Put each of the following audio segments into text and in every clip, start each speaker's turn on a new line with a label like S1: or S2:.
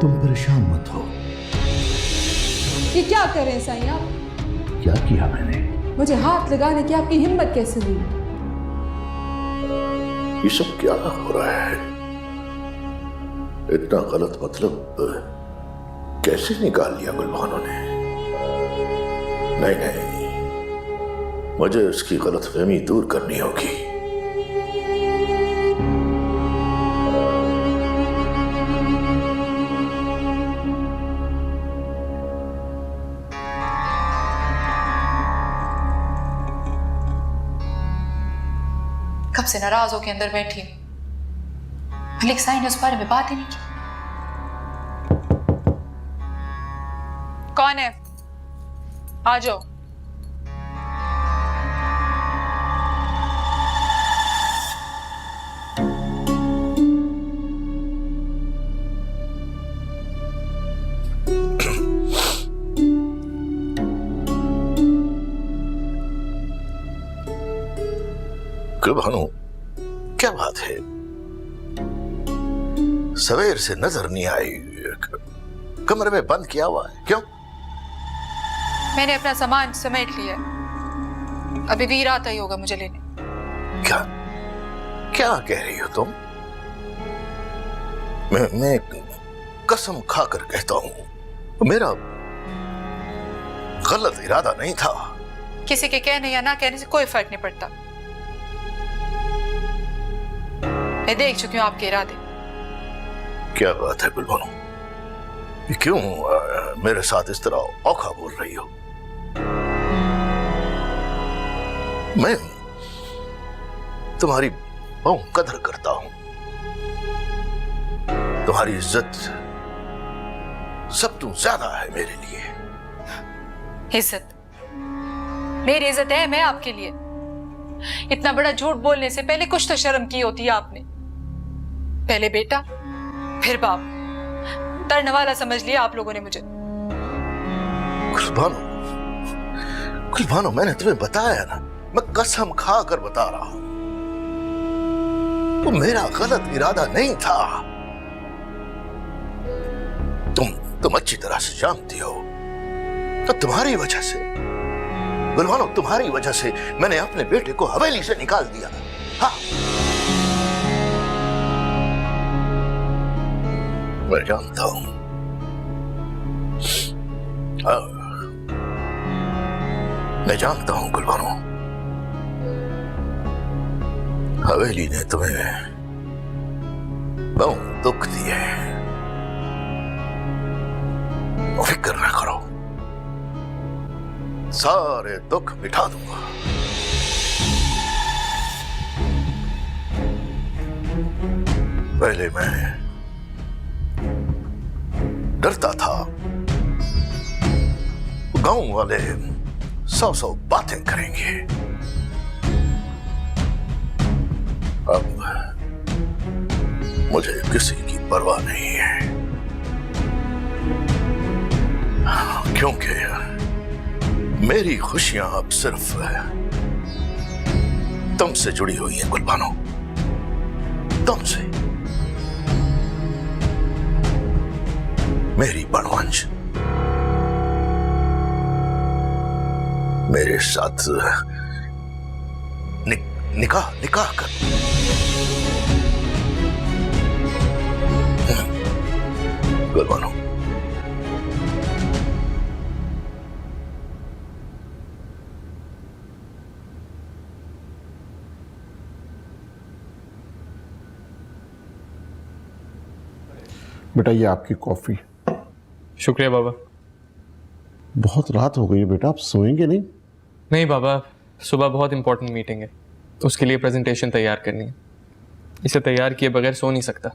S1: तुम परेशान मत हो।
S2: ये क्या कर रहे हैं साईं आप?
S1: क्या किया मैंने?
S2: मुझे हाथ लगाने की आपकी हिम्मत कैसे हुई?
S1: ये सब क्या हो रहा है? इतना गलत मतलब कैसे निकाल लिया गुलबानो ने? नहीं नहीं, मुझे उसकी गलतफहमी दूर करनी होगी।
S3: कब से नाराज होकर अंदर बैठी हूं, मलिक साईं ने उस बारे में बात ही नहीं की। कौन है? आ जाओ।
S1: गुलबानो, क्या बात है? सवेर से नजर नहीं आई, कमरे में बंद किया हुआ है, क्यों?
S3: मैंने अपना सामान समेट लिया, अभी वीर आता ही होगा मुझे लेने।
S1: क्या क्या कह रही हो तुम? मैं कसम खाकर कहता हूं, मेरा गलत इरादा नहीं था।
S3: किसी के कहने या ना कहने से कोई फर्क नहीं पड़ता। मैं देख चुकी हूं आपके इरादे।
S1: क्या बात है गुलबानो, क्यों मेरे साथ इस तरह औखा बोल रही हो? मैं तुम्हारी बहुत कदर करता हूं, तुम्हारी इज्जत सब तुम ज्यादा है मेरे लिए।
S3: इज्जत? मेरी इज्जत है मैं आपके लिए? इतना बड़ा झूठ बोलने से पहले कुछ तो शर्म की होती है आपने। पहले बेटा फिर बाप, तरने वाला समझ लिया आप लोगों ने मुझे।
S1: गुलबानो, गुलबानो, मैंने तुम्हें बताया ना, मैं कसम खाकर बता रहा हूं, वो मेरा गलत इरादा नहीं था। तुम अच्छी तरह से जानती हो, तो तुम्हारी वजह से गुलबानो, तुम्हारी वजह से मैंने अपने बेटे को हवेली से निकाल दिया। हाँ, मैं जानता हूं। हाँ, मैं जानता हूं गुलबानो, हवेली ने तुम्हें बहुत दुख दिए। फिक्र न करो, सारे दुख मिटा दूंगा। पहले मैं डरता था, गांव वाले 100 बातें करेंगे। अब मुझे किसी की परवाह नहीं है, क्योंकि मेरी खुशियां अब सिर्फ तुमसे जुड़ी हुई हैं गुलबानो, तुमसे। मेरी बनवंश मेरे साथ निकाह कर। गुलबानो,
S4: बेटा ये आपकी कॉफी।
S5: शुक्रिया बाबा।
S4: बहुत रात हो गई है बेटा, आप सोएंगे नहीं?
S5: नहीं बाबा, सुबह बहुत इंपॉर्टेंट मीटिंग है, उसके लिए प्रेजेंटेशन तैयार करनी है, इसे तैयार किए बगैर सो नहीं सकता।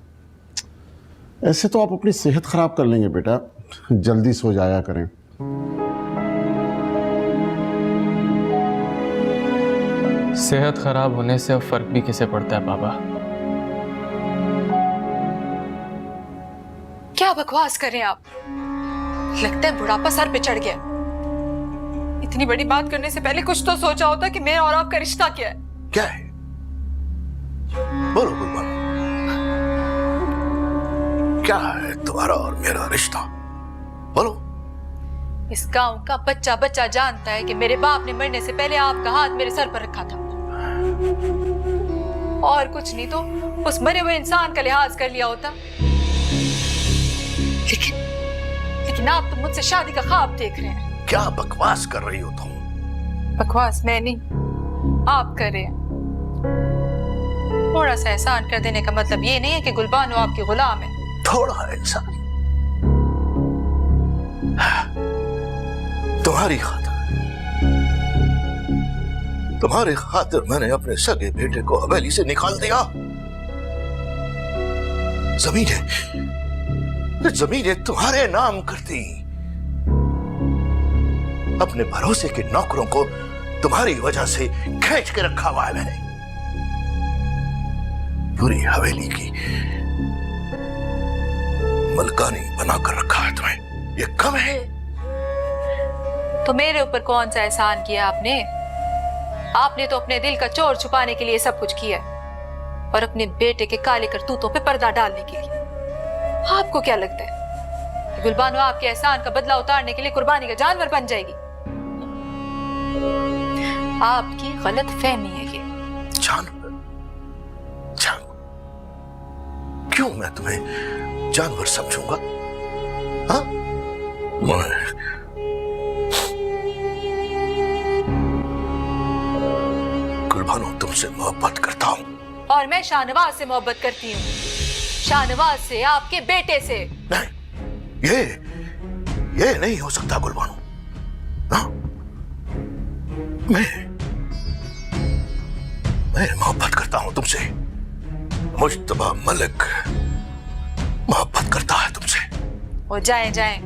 S4: ऐसे तो आप अपनी सेहत खराब कर लेंगे बेटा, जल्दी सो जाया करें।
S5: सेहत खराब होने से अब फर्क भी किसे पड़ता है बाबा?
S3: क्या बकवास कर रहे हैं आप? लगता है बुढ़ापा सर पे चढ़ गया। इतनी बड़ी बात करने से पहले कुछ तो सोचा होता कि मेरा और आपका रिश्ता क्या है।
S1: क्या है? बोलो गुलबानो, क्या है तुम्हारा और मेरा रिश्ता? बोलो।
S3: इस गांव का बच्चा बच्चा जानता है कि मेरे बाप ने मरने से पहले आपका हाथ मेरे सर पर रखा था, और कुछ नहीं तो उस मरे हुए इंसान का लिहाज कर लिया होता। लेकिन आप तो मुझसे शादी का ख्वाब देख रहे हैं।
S1: क्या बकवास कर रही हो तुम?
S3: बकवास मैं नहीं, आप कर रहे हैं। थोड़ा सा एहसान कर देने का मतलब ये नहीं है कि गुलबानो आपकी गुलाम है।
S1: थोड़ा एहसान? तुम्हारी खातिर मैंने अपने सगे बेटे को हवेली से निकाल दिया। जमीनें तुम्हारे नाम करती, अपने भरोसे के नौकरों को तुम्हारी वजह से खींच के रखा हुआ है मैंने। पूरी हवेली की मलकानी बनाकर रखा है तुम्हें। ये कम है?
S3: तो मेरे ऊपर कौन सा एहसान किया आपने? आपने तो अपने दिल का चोर छुपाने के लिए सब कुछ किया है, और अपने बेटे के काले करतूतों पे पर्दा डालने के लिए। आपको क्या लगता है कि गुलबानो आपके एहसान का बदला उतारने के लिए कुर्बानी का जानवर बन जाएगी? आपकी गलत फहमी है ये।
S1: जानवर? क्यों मैं तुम्हें जानवर समझूंगा? हाँ? गुलबानो तुमसे मोहब्बत करता हूं।
S3: और मैं शाहनवाज से मोहब्बत करती हूँ। शाहनवाज से, आपके बेटे से।
S1: नहीं, ये नहीं हो सकता गुलबानो। हाँ? मैं मोहब्बत करता हूं तुमसे। मुश्तबा मलिक मोहब्बत करता है तुमसे।
S3: वो जाएं,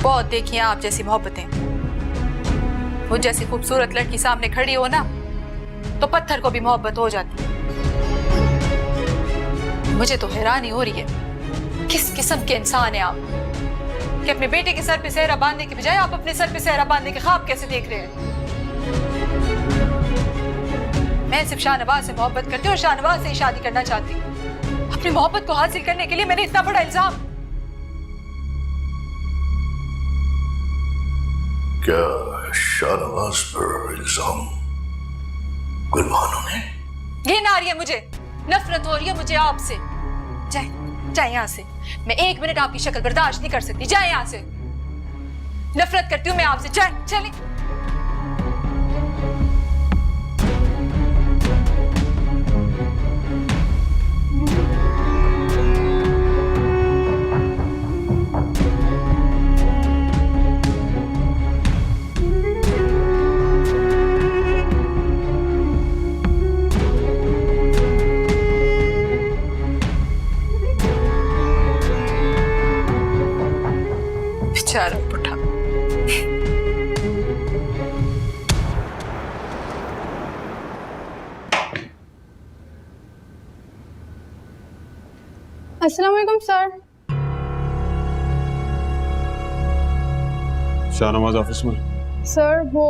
S3: बहुत देखी आप जैसी मोहब्बतें। वो जैसी खूबसूरत लड़की सामने खड़ी हो ना, तो पत्थर को भी मोहब्बत हो जाती। मुझे तो हैरानी हो रही है, किस किस्म के इंसान हैं आप कि अपने बेटे के सर पे सेहरा बांधने के बजाय आप अपने सर पे सेहरा बांधने के ख्वाब कैसे देख रहे हैं? मैं सिर्फ शाहनवाज से मोहब्बत करती हूँ और शाहनवाज से ही शादी करना चाहती हूँ। अपनी मोहब्बत को हासिल करने के लिए मैंने इतना बड़ा इल्जाम।
S1: क्या शाहनवाज पर इल्जाम गुलबानो ने?
S3: घिन आ रही है मुझे, नफरत हो रही है मुझे आपसे। जाए यहाँ से। मैं 1 मिनट आपकी शक्ल बर्दाश्त नहीं कर सकती। जाए यहाँ से। नफरत करती हूँ मैं आपसे। चले। बेचारा पुट्ठा।
S2: अस्सलाम वालेकुम सर।
S4: शाहनवाज ऑफिस में।
S2: सर वो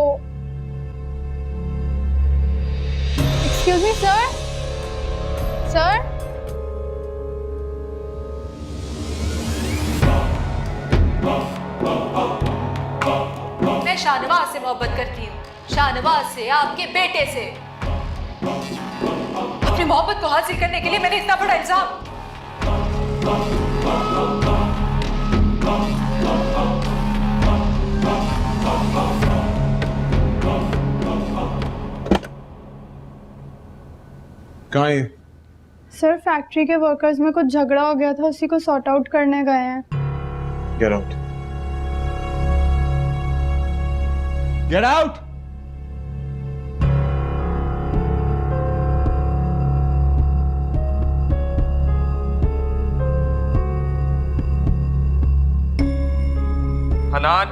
S2: एक्सक्यूज मी सर।
S3: मैं शाहनवाज से मोहब्बत करती हूँ, शाहनवाज से, आपके बेटे से। अपनी मोहब्बत को हासिल करने के लिए मैंने इतना बड़ा इल्जाम।
S4: कहाँ है?
S2: सर फैक्ट्री के वर्कर्स में कुछ झगड़ा हो गया था, उसी को सॉर्ट आउट करने गए हैं।
S4: Get out. Get out.
S5: Hanan,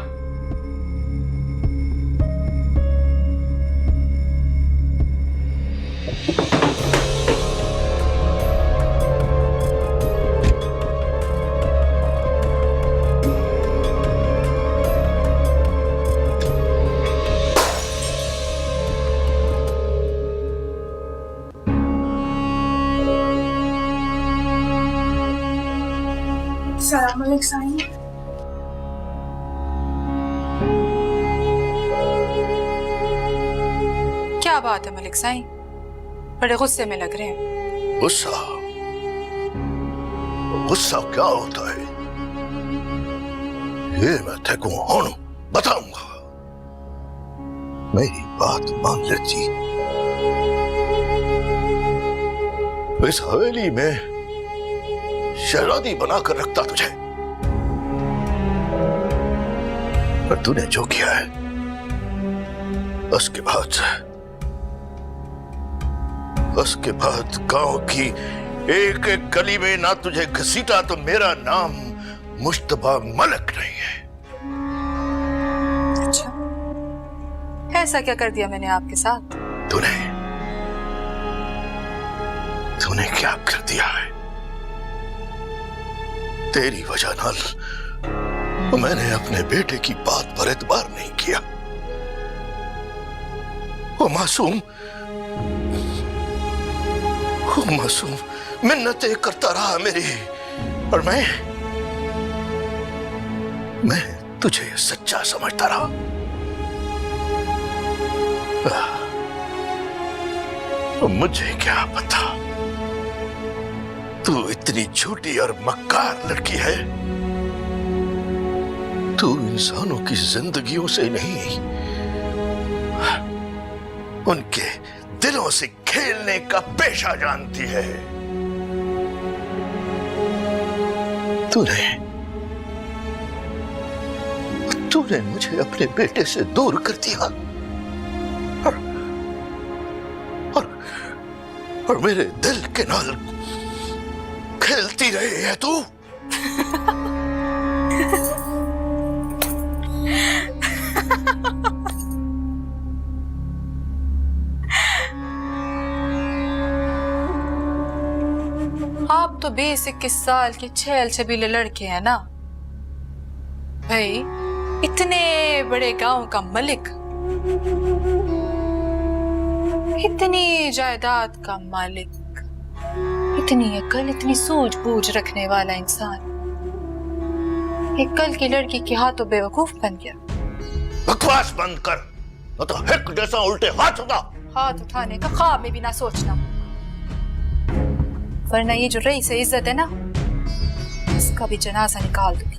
S2: सलाम अलैकुम साईं।
S3: क्या बात है मलिक साईं, बड़े गुस्से में लग रहे हैं।
S1: गुस्सा? गुस्सा क्या होता है ये मैं तेको हूं बताऊंगा। मेरी बात मान लेती। इस हवेली में शहजादी बनाकर रखता तुझे, पर तूने जो किया है उसके बाद गांव की एक एक गली में ना तुझे घसीटा तो मेरा नाम मुश्तबा मलिक नहीं है।
S3: अच्छा, ऐसा क्या कर दिया मैंने आपके साथ?
S1: तूने क्या कर दिया है? तेरी वजह नाल मैंने अपने बेटे की बात पर एतबार नहीं किया। वो मासूम मिन्नतें करता रहा मेरी, और मैं तुझे सच्चा समझता रहा। मुझे क्या पता तू इतनी झूठी और मक्कार लड़की है। तू इंसानों की जिंदगियों से नहीं, उनके दिलों से खेलने का पेशा जानती है। तूने मुझे अपने बेटे से दूर कर दिया, और मेरे दिल के नाल खेलती रही है तू।
S3: आप तो 20-21 साल के छेल छबीले लड़के हैं ना भाई, इतने बड़े गांव का मलिक, इतनी जायदाद का मालिक, इतनी अकल, इतनी सूझबूझ रखने वाला इंसान एक कल की लड़की के हाथों बेवकूफ बन गया।
S1: बकवास बंद कर, न तो हिक जैसा उल्टे हाथ
S3: उठाने का ख्वाब में भी ना सोचना, वरना ये जो रईस से इज्जत है ना, इसका भी जनाजा निकाल दूंगी।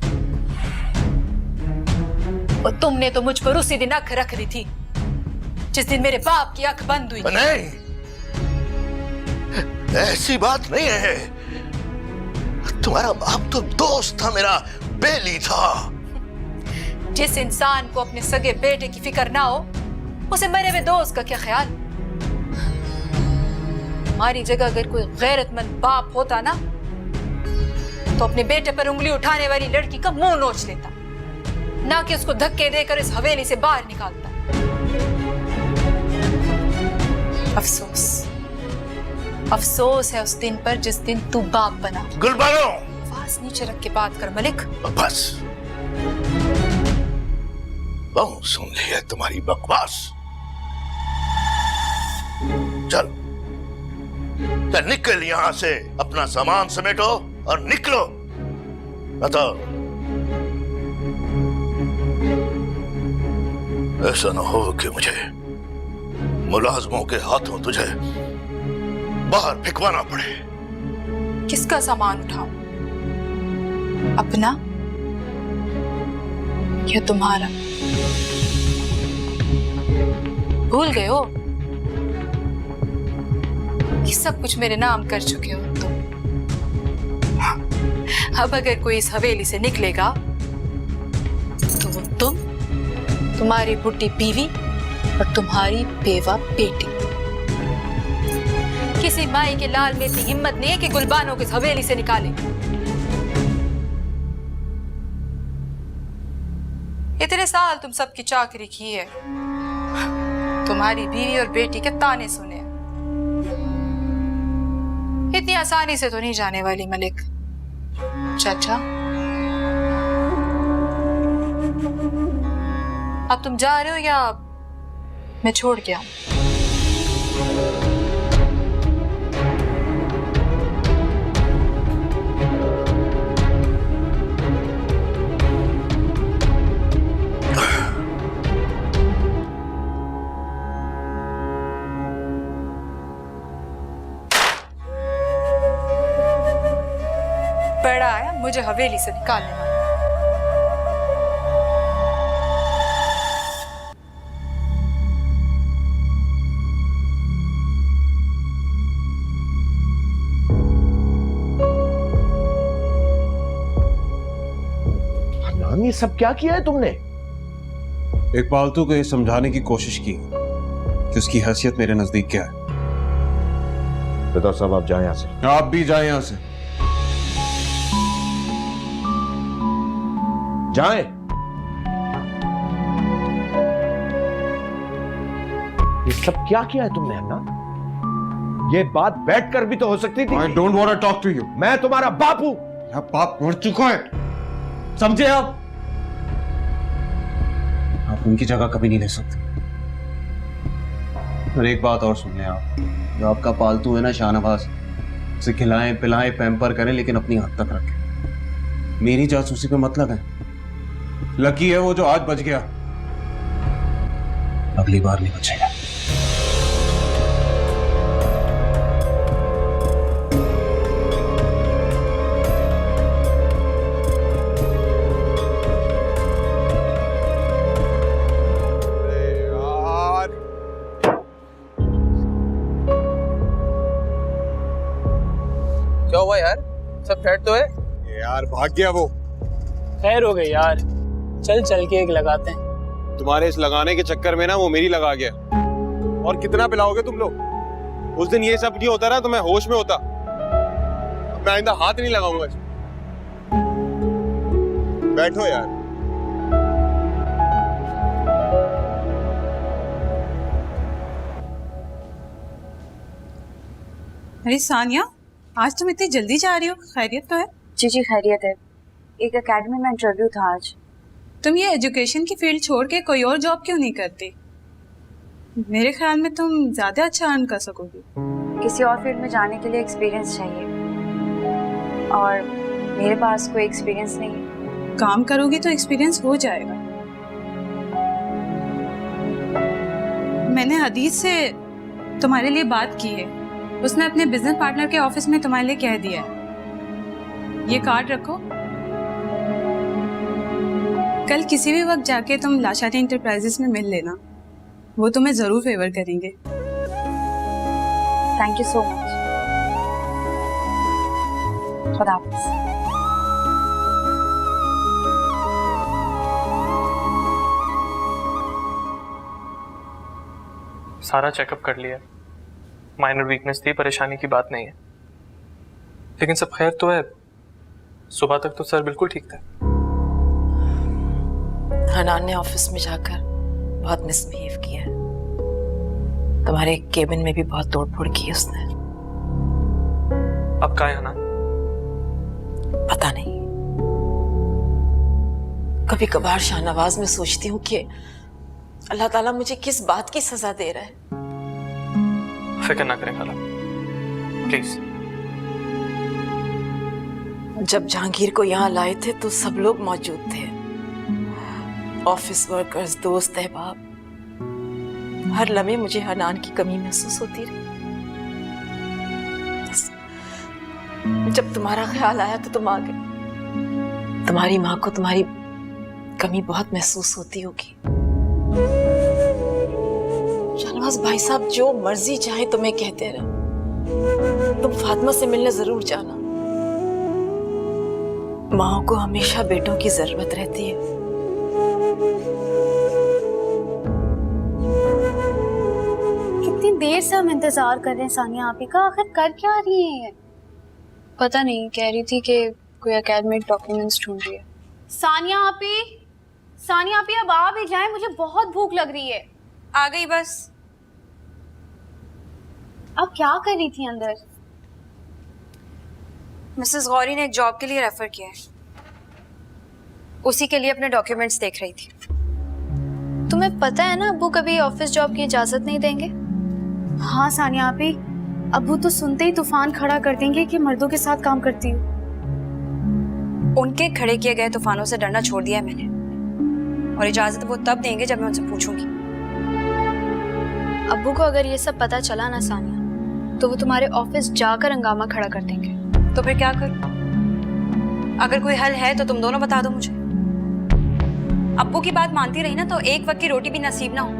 S3: और तुमने तो मुझ पर उसी दिन अख रख दी थी जिस दिन मेरे बाप की अख बंद हुई।
S1: नहीं, ऐसी बात नहीं है। तुम्हारा बाप तो दोस्त था, मेरा बेली था।
S3: जिस इंसान को अपने सगे बेटे की फिक्र ना हो, उसे मरे हुए दोस्त का क्या ख्याल। हमारी जगह अगर कोई गैरतमंद बाप होता ना, तो अपने बेटे पर उंगली उठाने वाली लड़की का मुंह नोच लेता, ना कि उसको धक्के देकर इस हवेली से बाहर निकालता। अफसोस है उस दिन पर जिस दिन तू बाप बना।
S1: गुलबानो,
S3: आवाज नीचे रख के बात कर मलिक।
S1: बस बहुत सुन ली है तुम्हारी बकवास। चल निकल यहां से, अपना सामान समेटो और निकलो। बताओ, ऐसा ना हो कि मुझे मुलाजमों के हाथों तुझे बाहर फेंकवाना पड़े।
S3: किसका सामान उठाऊं? अपना या तुम्हारा? भूल गए हो कि सब कुछ मेरे नाम कर चुके हो तुम। अब अगर कोई इस हवेली से निकलेगा तो वो तुम, तुम्हारी बुढ़ी बीवी और तुम्हारी बेवा बेटी। किसी माई के लाल में इतनी हिम्मत नहीं है कि गुलबानों को इस हवेली से निकाले। इतने साल तुम सबकी चाकरी की है, तुम्हारी बीवी और बेटी के ताने सुने। इतनी आसानी से तो नहीं जाने वाली मलिक। चाचा, अब तुम जा रहे हो या मैं छोड़ के आऊं? बड़ा आया मुझे हवेली से निकालने वाला।
S6: ये सब क्या किया है तुमने?
S7: एक पालतू को ये समझाने की कोशिश की कि उसकी हैसियत मेरे नजदीक क्या है।
S6: बताओ साहब, आप जाएं यहां से।
S7: आप भी जाएं यहां से।
S6: जाएं। ये सब क्या किया है तुमने अन्ना? ये बात बैठकर भी तो हो सकती थी।
S7: I don't want to talk to you।
S6: मैं तुम्हारा बाप हूं।
S7: बाप मर चुका है, समझे आप उनकी जगह कभी नहीं ले सकते। और एक बात और सुन लें आप, जो आपका पालतू है ना शाहनवाज, उसे खिलाएं पिलाएं पैम्पर करें, लेकिन अपनी हद तक रखें। मेरी जासूसी पे मत लगाएं। लकी है वो जो आज बच गया, अगली बार नहीं बचेगा।
S5: क्या हुआ यार, सब खैर तो है?
S7: यार भाग गया वो।
S8: खैर हो गई यार, चल चल के एक लगाते हैं।
S7: तुम्हारे इस लगाने के चक्कर में ना वो मेरी लगा गया। और कितना पिलाओगे तुम लोग? उस दिन ये सब नहीं होता ना तो मैं होश में होता। अब मैं आइंदा हाथ नहीं लगाऊंगा। बैठो यार।
S9: अरे सानिया, आज तुम इतनी जल्दी जा रही हो, खैरियत तो है?
S10: जी जी खैरियत है। एक एकेडमी में इंटरव्यू था आज।
S9: तुम ये एजुकेशन की फील्ड छोड़ के कोई और जॉब क्यों नहीं करती? मेरे ख्याल में तुम ज्यादा अच्छा अर्न कर सकोगी।
S10: किसी और फील्ड में जाने के लिए एक्सपीरियंस चाहिए और मेरे पास कोई एक्सपीरियंस नहीं है।
S9: काम करोगी तो एक्सपीरियंस हो जाएगा। मैंने हदीस से तुम्हारे लिए बात की है। उसने अपने बिजनेस पार्टनर के ऑफिस में तुम्हारे लिए कह दिया है। ये कार्ड रखो, कल किसी भी वक्त जाके तुम लाशानी इंटरप्राइजेस में मिल लेना, वो तुम्हें जरूर फेवर करेंगे।
S10: Thank you so much. खुदा हाफिज़।
S5: सारा चेकअप कर लिया, माइनर वीकनेस थी, परेशानी की बात नहीं है, लेकिन सब खैर तो है। सुबह तक तो सर बिल्कुल ठीक था।
S11: हनान ने ऑफिस में जाकर बहुत मिसबिहेव किया है। तुम्हारे केबिन में भी बहुत तोड़फोड़ की उसने।
S5: अब कहाँ है हनान?
S11: पता नहीं, कभी कभार शाहनवाज में सोचती हूँ कि अल्लाह ताला मुझे किस बात की सजा दे रहा है।
S5: फिक्र ना करें खाला, प्लीज।
S11: जब जहांगीर को यहाँ लाए थे तो सब लोग मौजूद थे, ऑफिस वर्कर्स, दोस्त, अहबाब। हर लम्हे मुझे हनान की कमी महसूस होती रही। जब तुम्हारा ख्याल आया तो तुम आ गए। तुम्हारी माँ को तुम्हारी कमी बहुत महसूस होती होगी। शाहनवाज भाई साहब जो मर्जी चाहे तुम्हें कहते रहो, तुम फातिमा से मिलने जरूर जाना। माँ को हमेशा बेटों की जरूरत रहती है।
S2: कितनी देर से हम इंतजार कर रहे हैं सानिया आपी का, आखिर कर क्या रही है? पता नहीं, कह रही थी कि कोई एकेडमिक डॉक्यूमेंट्स ढूंढ रही है। सानिया आपी, सानिया आपी अब आ भी जाए, मुझे बहुत भूख लग रही है।
S9: आ गई बस।
S2: अब क्या कर रही थी अंदर?
S10: मिसेस गौरी ने एक जॉब के लिए रेफर किया है, उसी के लिए अपने डॉक्यूमेंट्स देख रही थी।
S2: तुम्हें पता है ना अब्बू कभी ऑफिस जॉब की इजाजत नहीं देंगे। हाँ सानिया आपी, अब्बू तो सुनते ही तूफान खड़ा कर देंगे कि मर्दों के साथ काम करती हूँ।
S10: उनके खड़े किए गए तूफानों से डरना छोड़ दिया है मैंने, और इजाजत वो तब देंगे जब मैं उनसे पूछूंगी।
S2: अब्बू को अगर ये सब पता चला ना सानिया, तो वो तुम्हारे ऑफिस जाकर हंगामा खड़ा कर देंगे।
S10: तो फिर क्या करूं? अगर कोई हल है तो तुम दोनों बता दो मुझे। अब्बू की बात मानती रही ना तो एक वक्त की रोटी भी नसीब ना हो।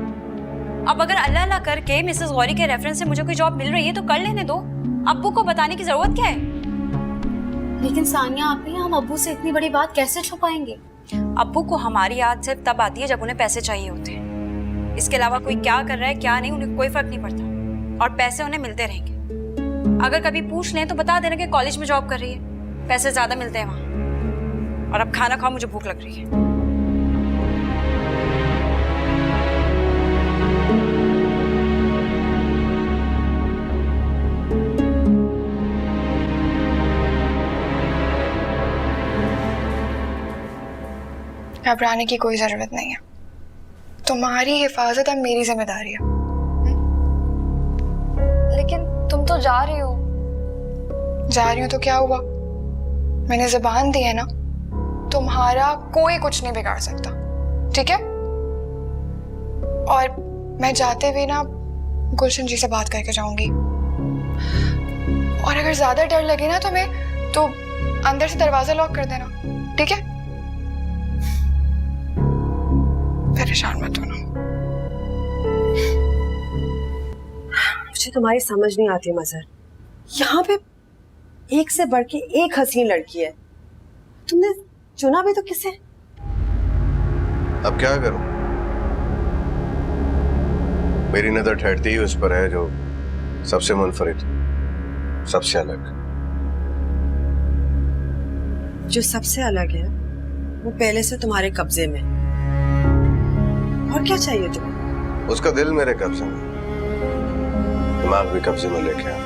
S10: अब अगर अल्लाह अल्लाह करके मिसेस गौरी के रेफरेंस से मुझे कोई जॉब मिल रही है तो कर लेने दो। अब्बू को बताने की जरूरत क्या है?
S2: लेकिन सानिया आपी, हम अब्बू से इतनी बड़ी बात कैसे छुपाएंगे?
S10: अब्बू को हमारी याद सिर्फ तब आती है जब उन्हें पैसे चाहिए होते हैं। इसके अलावा कोई क्या कर रहा है क्या नहीं उन्हें कोई फर्क नहीं पड़ता, और पैसे उन्हें मिलते रहेंगे। अगर कभी पूछ लें तो बता देना कि कॉलेज में जॉब कर रही है, पैसे ज्यादा मिलते हैं वहां। और अब खाना खाओ, मुझे भूख लग रही है।
S12: घबराने की कोई जरूरत नहीं है। तुम्हारी हिफाजत अब मेरी जिम्मेदारी है।
S2: लेकिन तुम तो जा रही हो।
S12: जा रही हूं तो क्या हुआ? मैंने जुबान दी है ना, तुम्हारा कोई कुछ नहीं बिगाड़ सकता, ठीक है? और मैं जाते हुए ना गुलशन जी से बात करके जाऊंगी। और अगर ज्यादा डर लगे ना तुम्हें तो अंदर से दरवाजा लॉक कर देना, ठीक है? परेशान मत होना।
S13: मुझे तुम्हारी समझ नहीं आती मजहर, यहाँ पे एक से बढ़ के एक हसीन लड़की है, तुमने चुना भी तो किसे?
S7: अब क्या करूं? मेरी नजर ठहरती ही उस पर है जो सबसे मुनफरिद, सबसे अलग।
S13: जो सबसे अलग है वो पहले से तुम्हारे कब्जे में, और क्या चाहिए तुम्हें?
S7: उसका दिल मेरे कब्जे में, दिमाग भी कब्जे में लेके आ।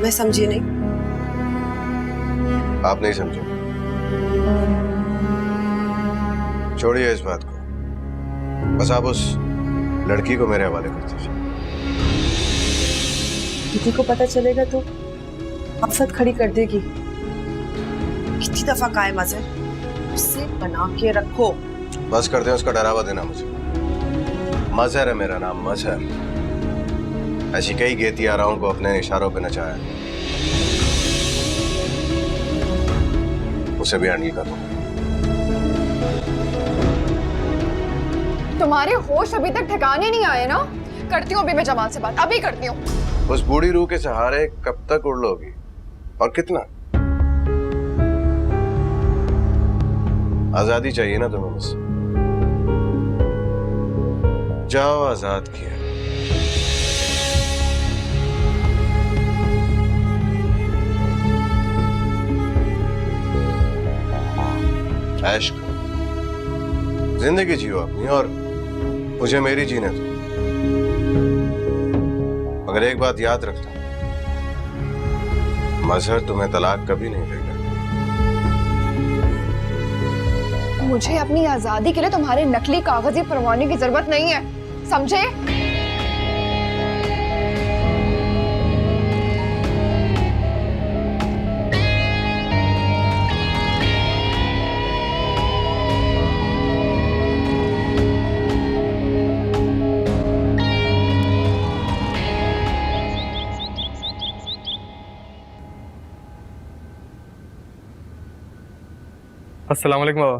S13: मैं समझी नहीं।
S7: आप नहीं समझे? छोड़िए इस बात को, बस आप उस लड़की को मेरे हवाले कर दीजिए।
S13: दीदी को पता चलेगा तो आफत खड़ी कर देगी। कितनी दफा कहा है मजहर, उससे बना के रखो।
S7: बस कर दें उसका डरावा देना मुझे। मजहर है मेरा नाम, मजहर। ऐसी कई गेतियाराओं को अपने इशारों पे नचाया, उसे भी हैंडल कर दूंगा।
S12: तुम्हारे होश अभी तक ठिकाने नहीं आए ना? करती हूँ अभी मैं जमाल से बात, अभी करती हूँ।
S7: उस बूढ़ी रूह के सहारे कब तक उड़ लोगी, और कितना? आजादी चाहिए ना तुम्हें बस। जाओ आजाद किया। ऐश करो, जिंदगी जियो अपनी, और मुझे मेरी जीने दो। मगर एक बात याद रखना, मजहर तुम्हें तलाक कभी नहीं देगा।
S12: मुझे अपनी आजादी के लिए तुम्हारे नकली कागजी परवाने की जरूरत नहीं है, समझे?
S5: अस्सलाम वालेकुम बाबा।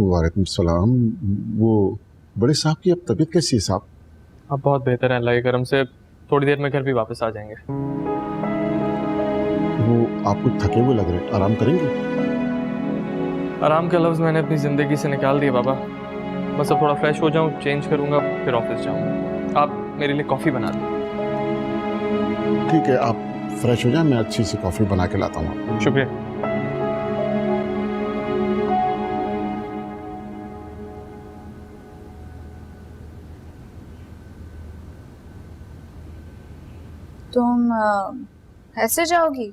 S4: वालेकुम सलाम। वो बड़े साहब की अब तबीयत कैसी है साहब?
S5: आप बहुत बेहतर हैं, अल्लाह के करम से। थोड़ी देर में घर भी वापस आ जाएंगे।
S4: वो आपको थके हुए लग रहे हैं, आराम करेंगे?
S5: आराम का लफ्ज़ मैंने अपनी ज़िंदगी से निकाल दिया बाबा। बस अब थोड़ा फ्रेश हो जाऊं, चेंज करूंगा, फिर ऑफिस जाऊंगा। आप मेरे लिए कॉफ़ी बना दें।
S4: ठीक है, आप फ्रेश हो जाए, मैं अच्छी सी कॉफ़ी बना के लाता हूँ।
S5: शुक्रिया।
S2: तुम ऐसे जाओगी?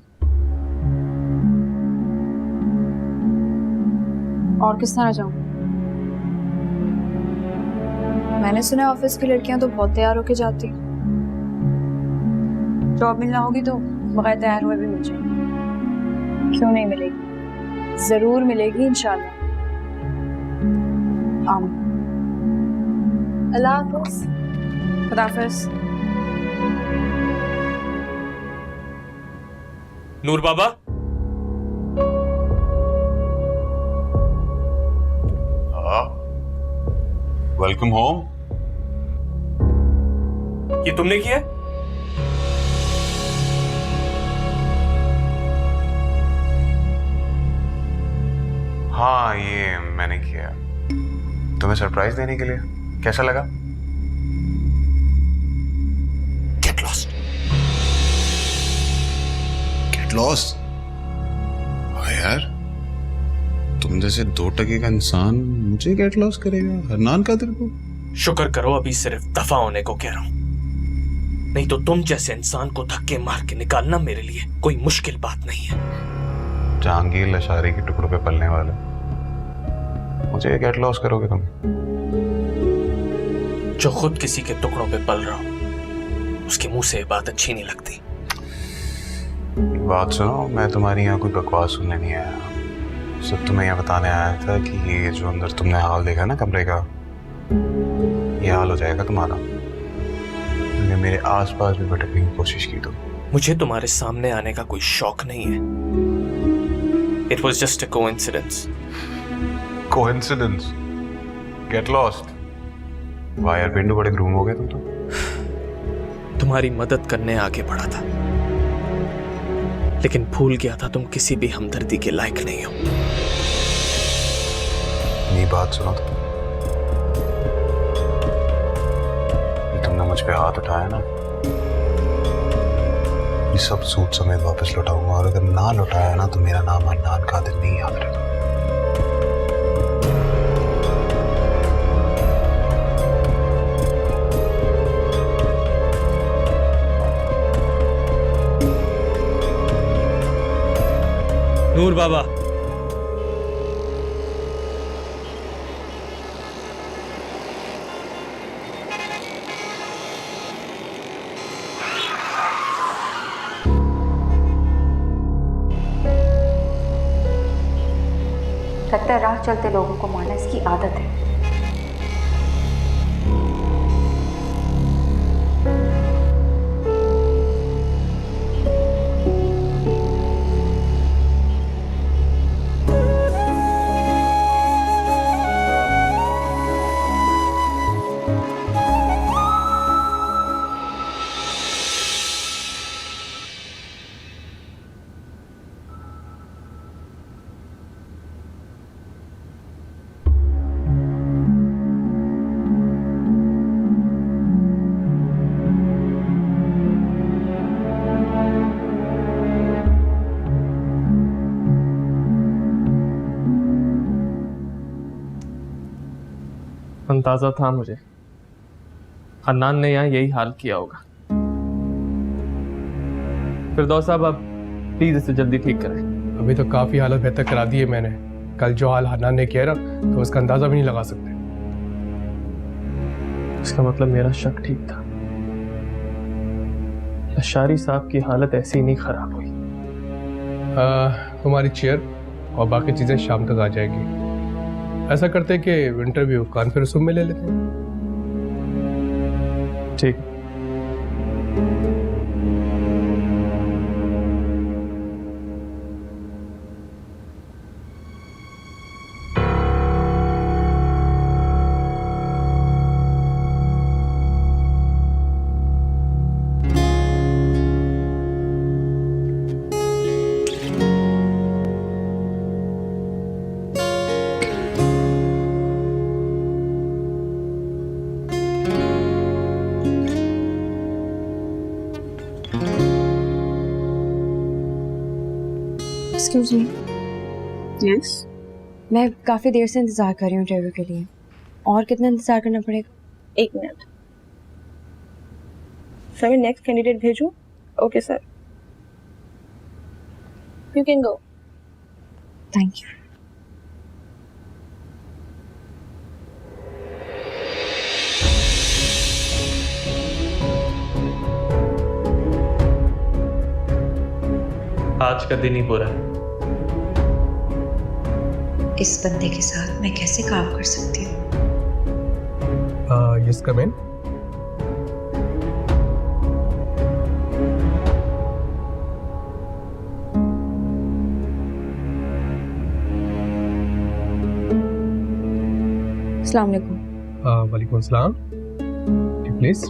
S2: और किस तरह जाऊं? मैंने सुना ऑफिस की लड़कियां तो बहुत तैयार होके जाती। जॉब मिलना होगी तो बगैर तैयार हुए भी मिल जाएगी। क्यों नहीं मिलेगी? जरूर मिलेगी इंशाल्लाह। अल्लाह हाफ़िज़। खुदा हाफ़िज़।
S14: नूर बाबा,
S7: वेलकम होम।
S5: ये तुमने किया?
S7: हाँ, ये मैंने किया तुम्हें सरप्राइज देने के लिए। कैसा लगा?
S1: Get lost, get lost. हाँ यार, तुम जैसे 2 टके का इंसान मुझे गेट लॉस करेगा? हरनान का तेरे को?
S5: शुक्र करो अभी सिर्फ दफा होने को कह रहा हूं, नहीं तो तुम जैसे इंसान को धक्के मार के निकालना मेरे लिए कोई मुश्किल बात नहीं है।
S7: जहांगीर लशारी के टुकड़ों पे पलने वाले मुझे गेट लॉस करोगे तुम?
S5: जो खुद किसी के टुकड़ों पे पल रहा हो उसके मुंह से बात अच्छी नहीं लगती।
S7: बात सुनो, मैं तुम्हारी यहाँ कोई बकवास सुनने नहीं आया। सिर्फ तुम्हें यह बताने आया था कि ये जो अंदर तुमने हाल देखा ना कमरे का, ये हाल हो जाएगा तुम्हारा। तुमने मेरे आसपास भी भटकने की कोशिश की तो।
S5: मुझे तुम्हारे सामने आने का कोई शौक नहीं है। It was just a coincidence.
S7: Coincidence? Get lost? वाह यार पिंडू, बड़े ग्रूम हो गए तुम तो।
S5: तुम्हारी मदद करने आगे बढ़ा था, लेकिन भूल गया था तुम किसी भी हमदर्दी के लायक नहीं हो।
S7: ये बात सुनो तो, तुमने मुझ पे हाथ उठाया ना, ये सब सूद समेत वापस लौटाऊंगा। और अगर ना लौटाया ना तो मेरा नाम हन्नान कादिर नहीं याद रहेगा।
S5: नूर बाबा,
S10: लगता है राह चलते लोगों को मारना इसकी आदत है।
S5: अंदाजा था मुझे हन्नान ने यहाँ यही हाल किया होगा। फिरदौस साहब, आप प्लीज इसे जल्दी ठीक करें।
S14: अभी तो काफी हालत बेहतर करा दी है मैंने। कल जो हाल हन्नान ने किया ना, तो उसका अंदाजा भी नहीं लगा सकते।
S5: इसका मतलब मेरा शक ठीक था। लशारी साहब की हालत ऐसे ही नहीं खराब हुई।
S14: तुम्हारी चेयर और बाकी चीजें शाम तक आ जाएगी। ऐसा करते कि इंटरव्यू कॉन्फ्रेंस रूम में ले लेते हैं।
S5: ठीक।
S2: Excuse me. यस, मैं काफ़ी देर से इंतज़ार कर रही हूँ इंटरव्यू के लिए। और कितना इंतज़ार करना पड़ेगा?
S13: 1 मिनट सर, मैं नेक्स्ट कैंडिडेट भेजूँ? Okay sir, you can go.
S2: Thank you.
S5: आज का दिन ही बुरा है।
S10: इस बंदे के साथ मैं कैसे काम कर सकती हूँ?
S14: यस, कम इन।
S2: अस्सलाम वालेकुम।
S14: वालेकुम सलाम। प्लीज।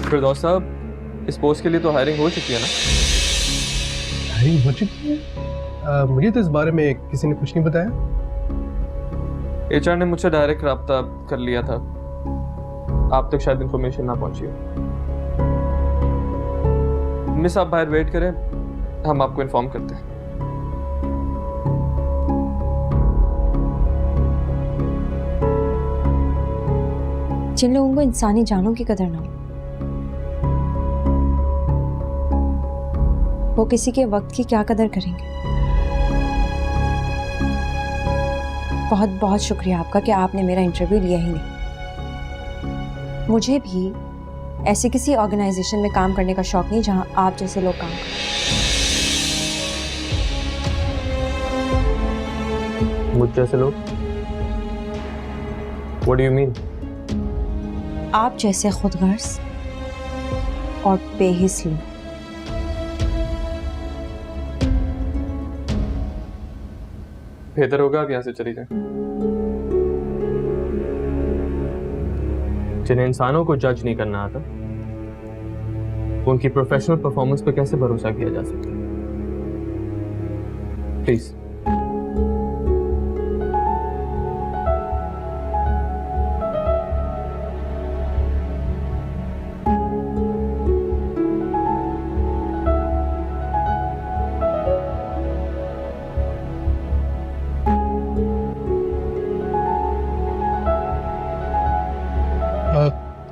S5: फिरदौस साहब, इस पोस्ट के लिए तो हायरिंग हो चुकी है ना?
S14: हायरिंग हो चुकी है? मुझे तो इस बारे में किसी ने कुछ नहीं बताया।
S5: एचआर ने मुझसे डायरेक्ट रब्ता कर लिया था, आप तक शायद इंफॉर्मेशन ना पहुंची हो। मिस, आप बाहर वेट करें, हम आपको इन्फॉर्म करते हैं।
S10: जिन लोगों को इंसानी जानों की कदर ना हो, वो किसी के वक्त की क्या कदर करेंगे। बहुत बहुत शुक्रिया आपका कि आपने मेरा इंटरव्यू लिया ही नहीं। मुझे भी ऐसी किसी ऑर्गेनाइजेशन में काम करने का शौक नहीं जहां आप जैसे लोग काम करें।
S5: मुझ जैसे लोग? What do you mean?
S10: आप जैसे खुदगर्ज और बेहिस लोग।
S5: बेहतर होगा आप यहाँ से चली जाए। जिन्हें इंसानों को जज नहीं करना आता, उनकी प्रोफेशनल परफॉर्मेंस पर कैसे भरोसा किया जा सकता है? प्लीज।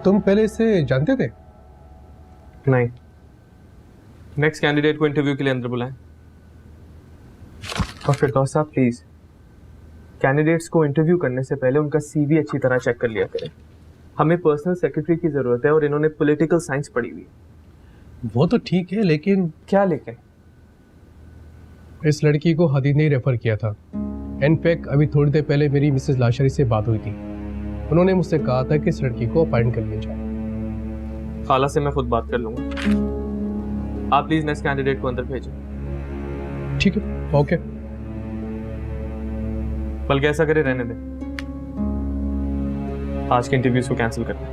S14: तुम पहले इसे जानते थे?
S5: नहीं। नेक्स्ट कैंडिडेट को इंटरव्यू के लिए अंदर बुलाएं। और फिरदौस साहब, प्लीज कैंडिडेट्स को इंटरव्यू करने से पहले उनका सीवी अच्छी तरह चेक कर लिया करें। हमें पर्सनल सेक्रेटरी की जरूरत है और इन्होंने पॉलिटिकल साइंस पढ़ी हुई है।
S14: वो तो ठीक है, लेकिन
S5: क्या लेकिन?
S14: इस लड़की को हदीद ने रेफर किया था। इनफैक्ट अभी थोड़ी देर पहले मेरी मिसेस लाशरी से बात हुई थी। उन्होंने मुझसे कहा था कि इस लड़की को अपॉइंट कर लिया जाए।
S5: खाला से मैं खुद बात कर लूंगा। आप प्लीज नेक्स्ट कैंडिडेट को अंदर भेजें।
S14: ठीक है, ओके।
S5: बल्कि ऐसा करे, रहने दें, आज के इंटरव्यूज को कैंसिल करते हैं।